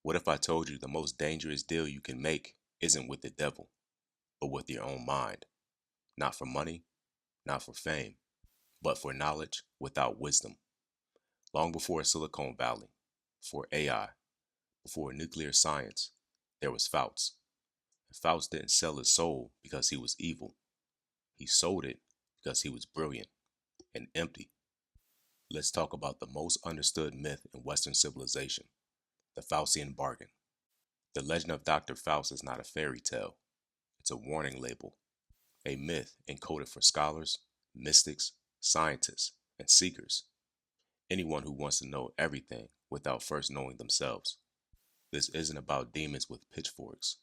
What if I told you the most dangerous deal you can make isn't with the devil, but with your own mind? Not for money, not for fame, but for knowledge without wisdom. Long before Silicon Valley, before AI, before nuclear science, there was Faust. And Faust didn't sell his soul because he was evil. He sold it because he was brilliant and empty. Let's talk about the most understood myth in Western civilization, the Faustian bargain. The legend of Dr. Faust is not a fairy tale. It's a warning label, a myth encoded for scholars, mystics, scientists, and seekers, anyone who wants to know everything without first knowing themselves. This isn't about demons with pitchforks.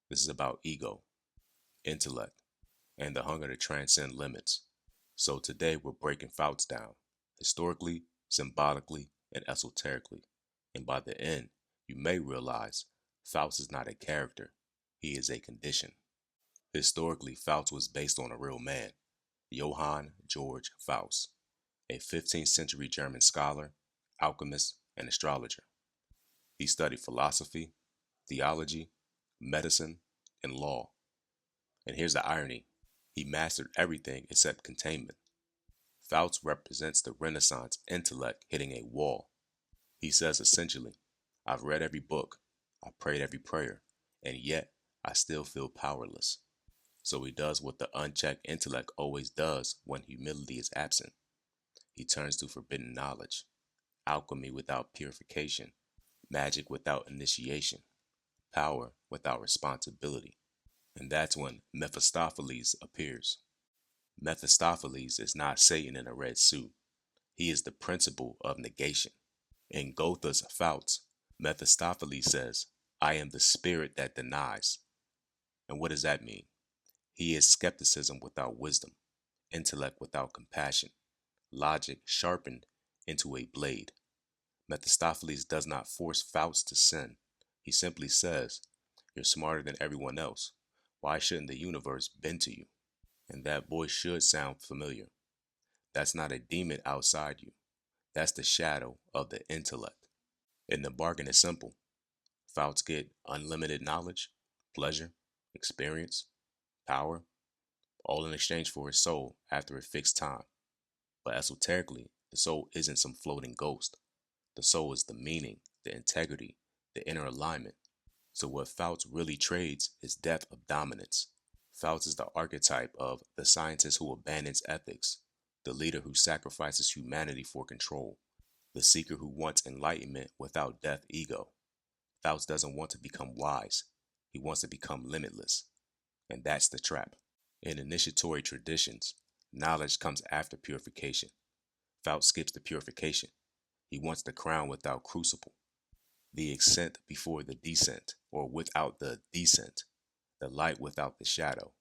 This is about ego, intellect, and the hunger to transcend limits. So today we're breaking Faust down, historically, symbolically, and esoterically. And by the end, you may realize Faust is not a character, he is a condition. Historically, Faust was based on a real man, Johann Georg Faust, a 15th century German scholar, alchemist, and astrologer. He studied philosophy, theology, medicine, and law. And here's the irony, he mastered everything except containment. Faust represents the Renaissance intellect hitting a wall. He says essentially, I've read every book, I prayed every prayer, and yet I still feel powerless. So he does what the unchecked intellect always does when humility is absent. He turns to forbidden knowledge, alchemy without purification, magic without initiation, power without responsibility. And that's when Mephistopheles appears. Mephistopheles is not Satan in a red suit. He is the principle of negation. In Goethe's Faust, Mephistopheles says, I am the spirit that denies. And what does that mean? He is skepticism without wisdom, intellect without compassion, logic sharpened into a blade. Mephistopheles does not force Faust to sin. He simply says, you're smarter than everyone else. Why shouldn't the universe bend to you? And that voice should sound familiar. That's not a demon outside you. That's the shadow of the intellect. And the bargain is simple. Faust get unlimited knowledge, pleasure, experience, power, all in exchange for his soul after a fixed time. But esoterically, the soul isn't some floating ghost. The soul is the meaning, the integrity, the inner alignment. So what Faust really trades is depth of dominance. Faust is the archetype of the scientist who abandons ethics, the leader who sacrifices humanity for control, the seeker who wants enlightenment without death ego. Faust doesn't want to become wise. He wants to become limitless. And that's the trap. In initiatory traditions, knowledge comes after purification. Faust skips the purification. He wants the crown without crucible, the ascent before the descent, or without the descent, the light without the shadow.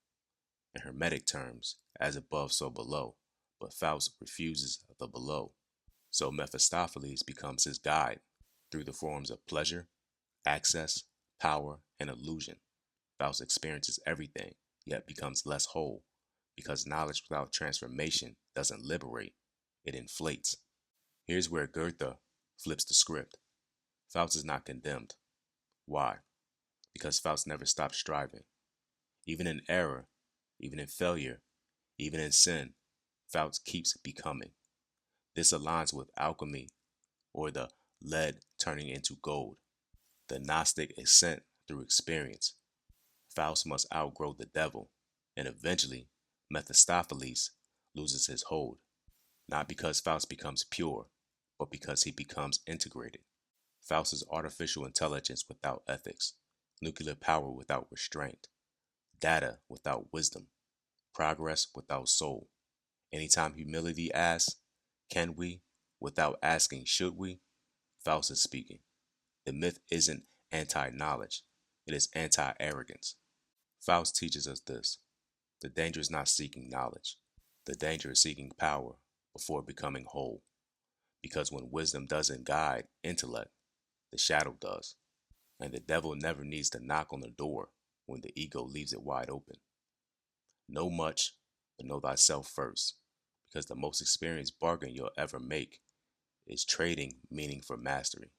In Hermetic terms, as above, so below, but Faust refuses the below. So Mephistopheles becomes his guide through the forms of pleasure, access, power, and illusion. Faust experiences everything, yet becomes less whole, because knowledge without transformation doesn't liberate, it inflates. Here's where Goethe flips the script. Faust is not condemned. Why? Because Faust never stops striving. Even in error, even in failure, even in sin, Faust keeps becoming. This aligns with alchemy, or the lead turning into gold, the Gnostic ascent through experience. Faust must outgrow the devil, and eventually, Mephistopheles loses his hold, not because Faust becomes pure, but because he becomes integrated. Faust is artificial intelligence without ethics, nuclear power without restraint, data without wisdom, progress without soul. Anytime humility asks, can we, without asking, should we, Faust is speaking. The myth isn't anti knowledge, it is anti arrogance. Faust teaches us this: the danger is not seeking knowledge, the danger is seeking power before becoming whole. Because when wisdom doesn't guide intellect, the shadow does. And the devil never needs to knock on the door when the ego leaves it wide open. Know much, but know thyself first, because the most experienced bargain you'll ever make is trading meaning for mastery.